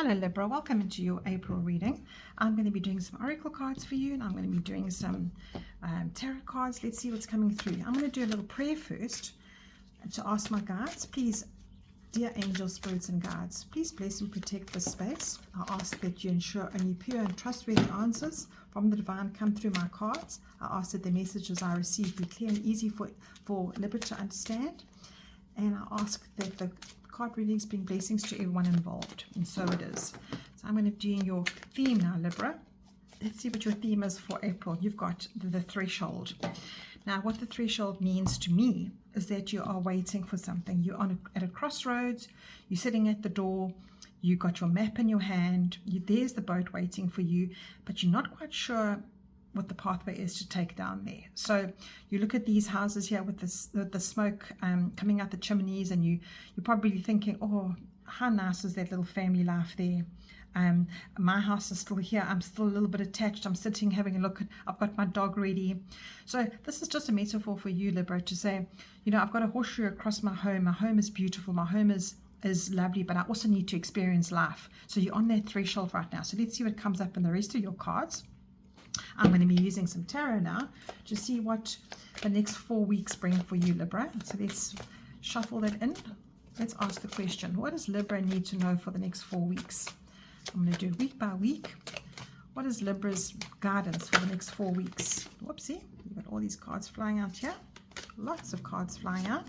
Hello Libra, welcome into your April reading. I'm going to be doing some oracle cards for you, and I'm going to be doing some tarot cards. Let's see what's coming through. I'm going to do a little prayer first to ask my guides. Please, dear angels, spirits and guides, please bless and protect this space. I ask that you ensure only pure and trustworthy answers from the divine come through my cards. I ask that the messages I receive be clear and easy for Libra to understand. And I ask that the card readings bring blessings to everyone involved, and so it is. So I'm going to do your theme now, Libra. Let's see what your theme is for April. You've got the threshold. Now, what the threshold means to me is that you are waiting for something. You're at a crossroads. You're sitting at the door. You got your map in your hand. There's the boat waiting for you, but you're not quite sure what the pathway is to take down there. So you look at these houses here with the smoke coming out the chimneys, and you're probably thinking, oh, how nice is that little family life there. My house is still here. I'm still a little bit attached. I'm sitting having a look. I've got my dog ready. So this is just a metaphor for you, Libra, to say, you know, I've got a horseshoe across my home. My home is beautiful. My home is lovely, but I also need to experience life. So you're on that threshold right now. So let's see what comes up in the rest of your cards. I'm going to be using some tarot now to see what the next 4 weeks bring for you, Libra. So let's shuffle that in. Let's ask the question, what does Libra need to know for the next 4 weeks? I'm going to do week by week. What is Libra's guidance for the next 4 weeks? Whoopsie, you've got all these cards flying out here. Lots of cards flying out.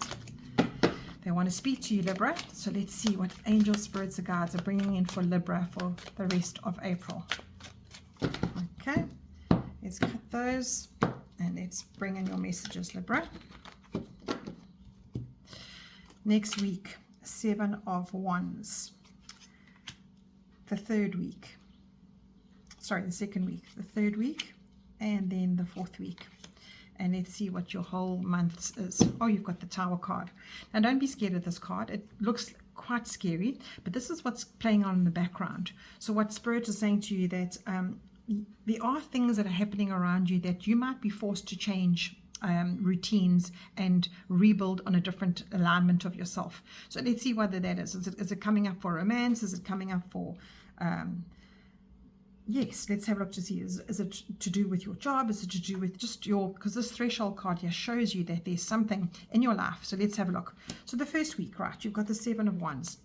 They want to speak to you, Libra. So let's see what angels, spirits, and guides are bringing in for Libra for the rest of April. Okay. Let's cut those and let's bring in your messages, Libra. Next week, 7 of Wands. The third week. Sorry, the second week. The third week and then the fourth week. And let's see what your whole month is. Oh, you've got the Tower card. Now, don't be scared of this card. It looks quite scary, but this is what's playing on in the background. So what Spirit is saying to you that there are things that are happening around you that you might be forced to change routines and rebuild on a different alignment of yourself. So let's see whether that is. Is it coming up for romance? Is it coming up for yes, let's have a look to see. Is it to do with your job? Is it to do with just because this threshold card here shows you that there's something in your life. So let's have a look. So the first week, right, you've got the 7 of Wands.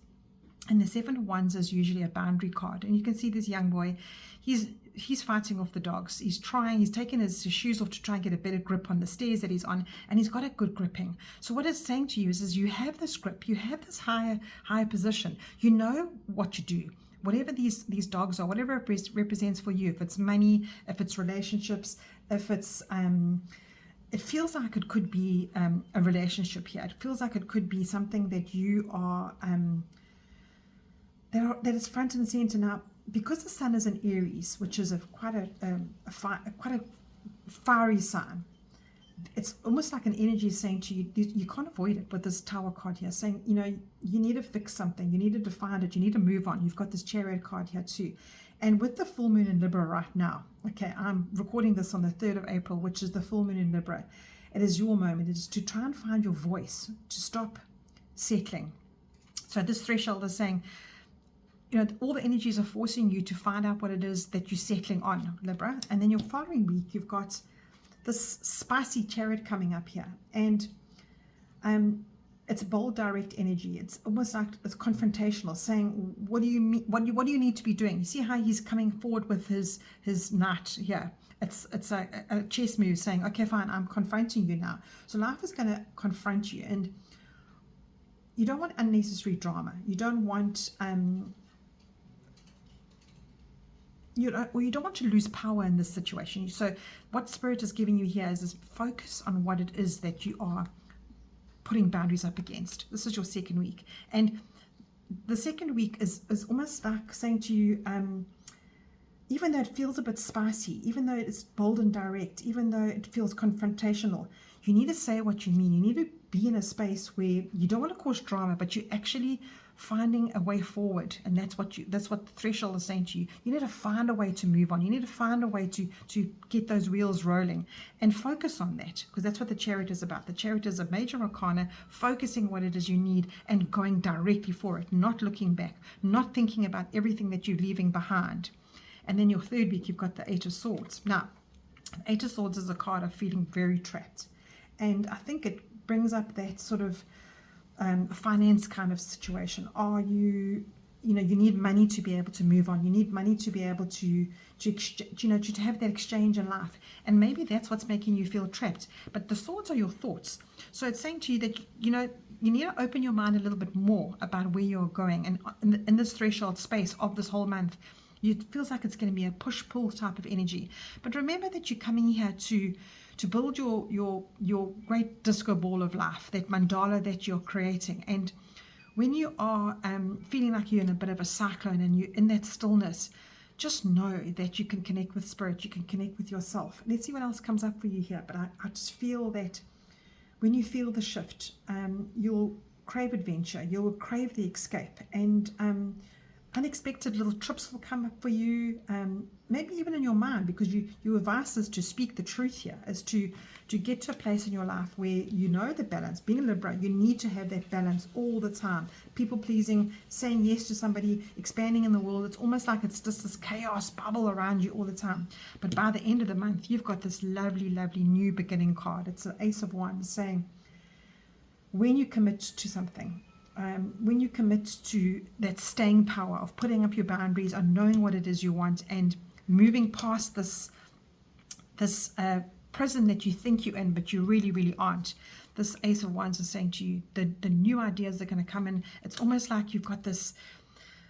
And the 7 of Wands is usually a boundary card. And you can see this young boy, he's fighting off the dogs. He's taking his shoes off to try and get a better grip on the stairs that he's on, and he's got a good gripping. So what it's saying to you is you have this grip, you have this higher position. You know what to do. Whatever these dogs are, whatever it represents for you, if it's money, if it's relationships, if it's it feels like it could be a relationship here. It feels like it could be something that you are that is front and center now, because the sun is in Aries, which is quite a fiery sign. It's almost like an energy saying to you, you can't avoid it with this Tower card here, saying, you know, you need to fix something, you need to define it, you need to move on. You've got this Chariot card here too. And with the full moon in Libra right now, okay, I'm recording this on the 3rd of April, which is the full moon in Libra. It is your moment. It is to try and find your voice, to stop settling. So this threshold is saying, you know, all the energies are forcing you to find out what it is that you're settling on, Libra. And then your following week, you've got this spicy Chariot coming up here. And it's bold, direct energy. It's almost like it's confrontational, saying, what do you mean? What do you need to be doing? You see how he's coming forward with his knight here. It's a chess move saying, okay, fine, I'm confronting you now. So life is going to confront you. And you don't want unnecessary drama. You don't want... you don't want to lose power in this situation. So what Spirit is giving you here is this focus on what it is that you are putting boundaries up against. This is your second week. And the second week is almost like saying to you, even though it feels a bit spicy, even though it's bold and direct, even though it feels confrontational, you need to say what you mean. You need to be in a space where you don't want to cause drama, but you actually finding a way forward. And that's what the threshold is saying to you. You need to find a way to move on. You need to find a way to get those wheels rolling and focus on that, because that's what the Chariot is about. The Chariot is a major arcana, focusing what it is you need and going directly for it, not looking back, not thinking about everything that you're leaving behind. And then your third week, you've got the Eight of Swords. Now, the Eight of Swords is a card of feeling very trapped. And I think it brings up that sort of finance kind of situation. Are you need money to be able to move on. You need money to be able to have that exchange in life. And maybe that's what's making you feel trapped. But the swords are your thoughts. So it's saying to you that, you need to open your mind a little bit more about where you're going. And in this threshold space of this whole month, it feels like it's going to be a push-pull type of energy. But remember that you're coming here to build your great disco ball of life, that mandala that you're creating. And when you are feeling like you're in a bit of a cyclone and you're in that stillness, just know that you can connect with spirit, you can connect with yourself. Let's see what else comes up for you here. But I just feel that when you feel the shift, you'll crave adventure, you'll crave the escape, and unexpected little trips will come up for you, maybe even in your mind, because your advice is to speak the truth here, is to get to a place in your life where you know the balance. Being a Libra, you need to have that balance all the time. People pleasing, saying yes to somebody, expanding in the world. It's almost like it's just this chaos bubble around you all the time. But by the end of the month, you've got this lovely, lovely new beginning card. It's an Ace of Wands saying, when you commit to something, when you commit to that staying power of putting up your boundaries, of knowing what it is you want, and moving past this prison that you think you're in, but you really, really aren't. This Ace of Wands is saying to you, the new ideas are going to come in. It's almost like you've got this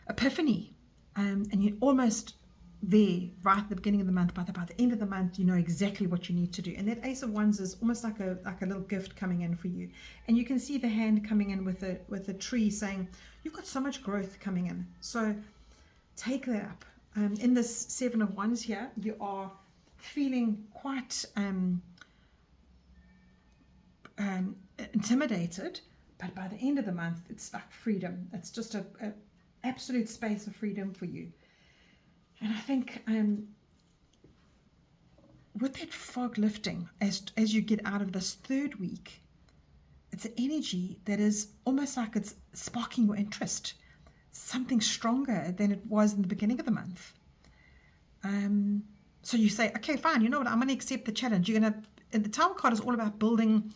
epiphany, and you're almost there right at the beginning of the month. By the end of the month, you know exactly what you need to do. And that Ace of Wands is almost like a little gift coming in for you. And you can see the hand coming in with a tree saying, you've got so much growth coming in. So take that up. In this Seven of Wands here, you are feeling quite intimidated, but by the end of the month, it's like freedom. It's just a absolute space of freedom for you. And I think with that fog lifting, as you get out of this third week, it's an energy that is almost like it's sparking your interest, something stronger than it was in the beginning of the month. So you say, okay, fine, you know what, I'm going to accept the challenge. And the Tower card is all about building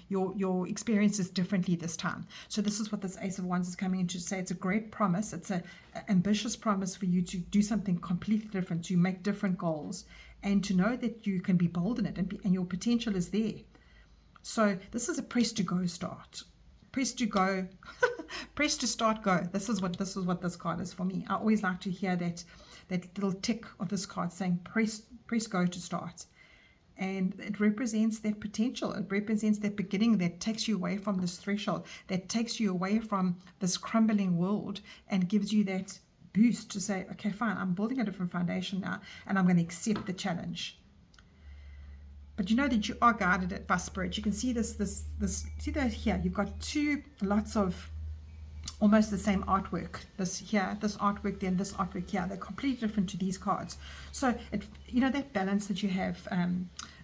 your experiences differently this time. So this is what this Ace of Wands is coming in to say. It's a great promise. It's an ambitious promise for you to do something completely different, to make different goals, and to know that you can be bold in it, and your potential is there. So this is a press to go start. Press to go, press to start go. This is what this card is for me. I always like to hear that little tick of this card saying press go to start. And it represents that potential. It represents that beginning that takes you away from this threshold, that takes you away from this crumbling world, and gives you that boost to say, okay, fine, I'm building a different foundation now, and I'm going to accept the challenge. But you know that you are guided by spirit. You can see this see that here, you've got two lots of almost the same artwork. This here, this artwork there, and this artwork here. They're completely different to these cards. So that balance that you have,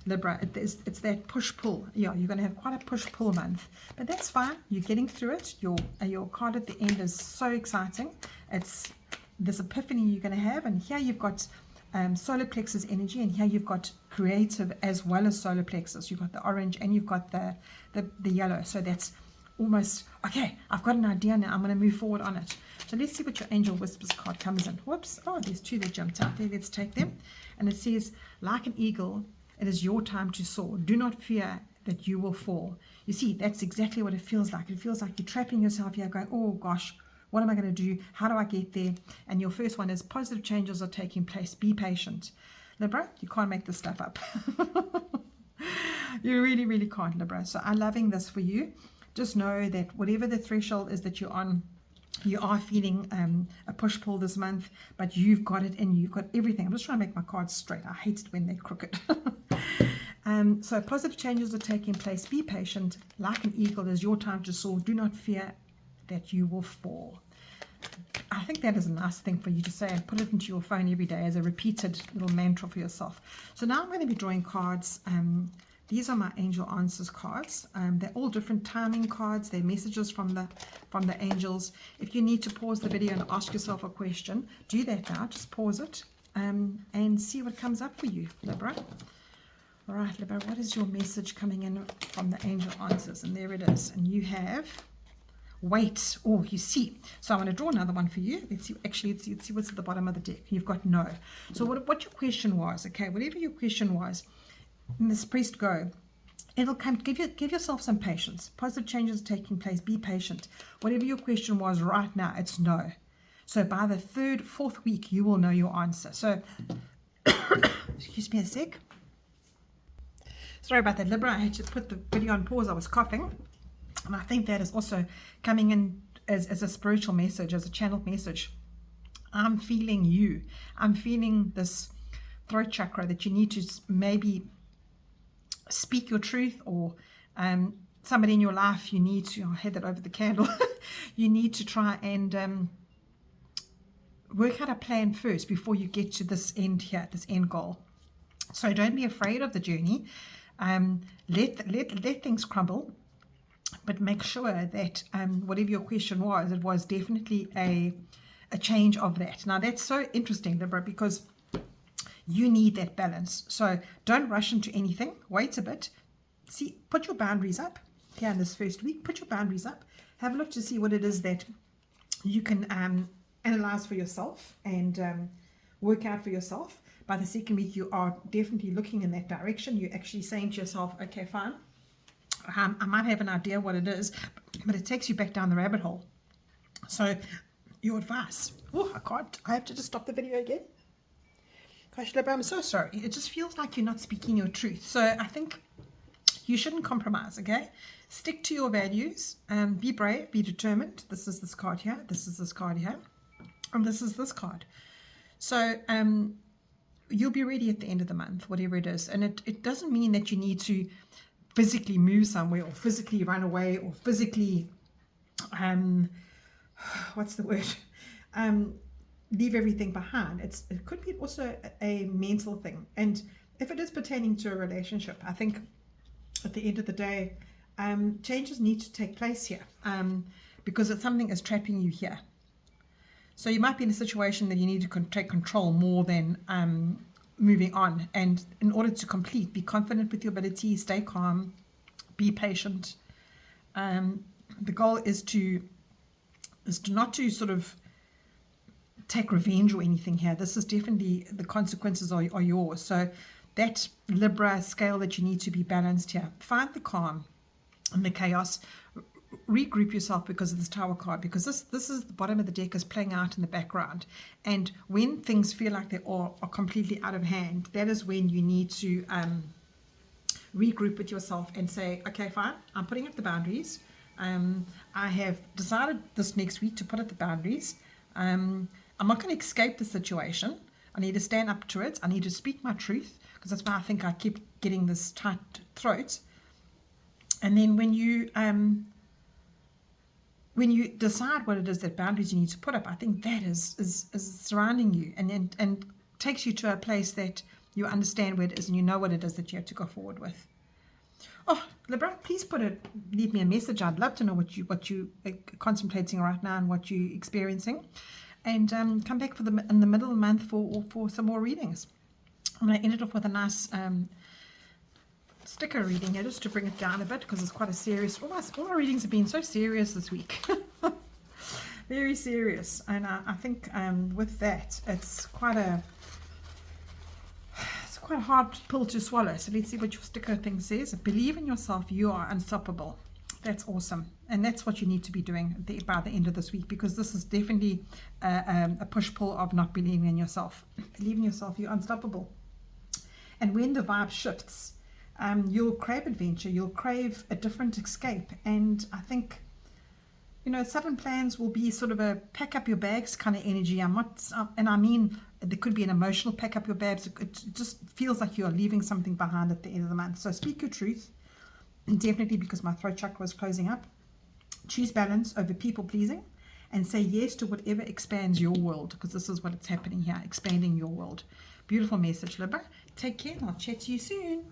Libra, it's that push-pull. Yeah, you're going to have quite a push-pull month, but that's fine. You're getting through it. Your card at the end is so exciting. It's this epiphany you're going to have, and here you've got solar plexus energy, and here you've got creative as well as solar plexus. You've got the orange and you've got the yellow. So that's almost, okay, I've got an idea now. I'm going to move forward on it. So let's see what your Angel Whispers card comes in. Whoops. Oh, there's two that jumped out there. Let's take them. And it says, like an eagle, it is your time to soar. Do not fear that you will fall. You see, that's exactly what it feels like. It feels like you're trapping yourself here going, oh gosh, what am I going to do? How do I get there? And your first one is positive changes are taking place. Be patient. Libra, you can't make this stuff up. You really, really can't, Libra. So I'm loving this for you. Just know that whatever the threshold is that you're on, you are feeling a push-pull this month, but you've got it in you. You've got everything. I'm just trying to make my cards straight. I hate it when they're crooked. So positive changes are taking place. Be patient. Like an eagle, it is your time to soar. Do not fear that you will fall. I think that is a nice thing for you to say and put it into your phone every day as a repeated little mantra for yourself. So now I'm going to be drawing cards. These are my angel answers cards. They're all different timing cards. They're messages from the angels. If you need to pause the video and ask yourself a question, do that now. Just pause it and see what comes up for you, Libra. All right, Libra, what is your message coming in from the angel answers? And there it is. And you have wait. Oh, you see. So I'm going to draw another one for you. Let's see. Actually, let's see what's at the bottom of the deck. You've got no. So what your question was, okay, whatever your question was, in this priest go, it'll come. Give yourself some patience. Positive changes are taking place. Be patient. Whatever your question was right now, it's no. So by the third, fourth week, you will know your answer. So, excuse me a sec. Sorry about that, Libra. I had to put the video on pause. I was coughing. And I think that is also coming in as a spiritual message, as a channeled message. I'm feeling you. I'm feeling this throat chakra that you need to maybe speak your truth, or somebody in your life you need to, I'll head that over the candle, you need to try and work out a plan first before you get to this end here, this end goal. So don't be afraid of the journey. Let things crumble, but make sure that whatever your question was, it was definitely a change of that. Now that's so interesting, Libra, because you need that balance. So don't rush into anything. Wait a bit. See, put your boundaries up here in this first week. Put your boundaries up. Have a look to see what it is that you can analyze for yourself and work out for yourself. By the second week, you are definitely looking in that direction. You're actually saying to yourself, okay, fine. I might have an idea what it is, but it takes you back down the rabbit hole. So your advice. Oh, I can't. I have to just stop the video again. Gosh, Libra, I'm so sorry. It just feels like you're not speaking your truth. So I think you shouldn't compromise, okay? Stick to your values. Be brave. Be determined. This is this card here. This is this card here. And this is this card. So you'll be ready at the end of the month, whatever it is. And it doesn't mean that you need to physically move somewhere or physically run away or physically, what's the word? Leave everything behind. It could be also a mental thing. And if it is pertaining to a relationship, I think at the end of the day, changes need to take place here because something is trapping you here. So you might be in a situation that you need to take control more than moving on. And in order to complete, be confident with your ability, stay calm, be patient. The goal is not to sort of take revenge or anything here. This is definitely, the consequences are yours. So that Libra scale that you need to be balanced here. Find the calm and the chaos. Regroup yourself because of this Tower card, because this is the bottom of the deck is playing out in the background. And when things feel like they are completely out of hand, that is when you need to regroup with yourself and say, okay, fine, I'm putting up the boundaries. I have decided this next week to put up the boundaries. I'm not going to escape the situation. I need to stand up to it. I need to speak my truth, because that's why I think I keep getting this tight throat. And then when you decide what it is, that boundaries you need to put up, I think that is surrounding you and takes you to a place that you understand where it is and you know what it is that you have to go forward with. Oh, Libra, please leave me a message. I'd love to know what you are contemplating right now and what you're experiencing. And come back in the middle of the month for some more readings. I'm going to end it off with a nice sticker reading here, just to bring it down a bit, because it's quite a serious. All our readings have been so serious this week. Very serious. And I think with that, it's quite a hard pill to swallow. So let's see what your sticker thing says. Believe in yourself. You are unstoppable. That's awesome. And that's what you need to be doing by the end of this week, because this is definitely a push-pull of not believing in yourself. Believe in yourself. You're unstoppable. And when the vibe shifts, you'll crave adventure. You'll crave a different escape. And I think, sudden plans will be sort of a pack up your bags kind of energy. And I mean, there could be an emotional pack up your bags. It just feels like you're leaving something behind at the end of the month. So speak your truth. And definitely, because my throat chakra is closing up. Choose balance over people pleasing, and say yes to whatever expands your world, because this is what's happening here, expanding your world. Beautiful message, Libra. Take care, and I'll chat to you soon.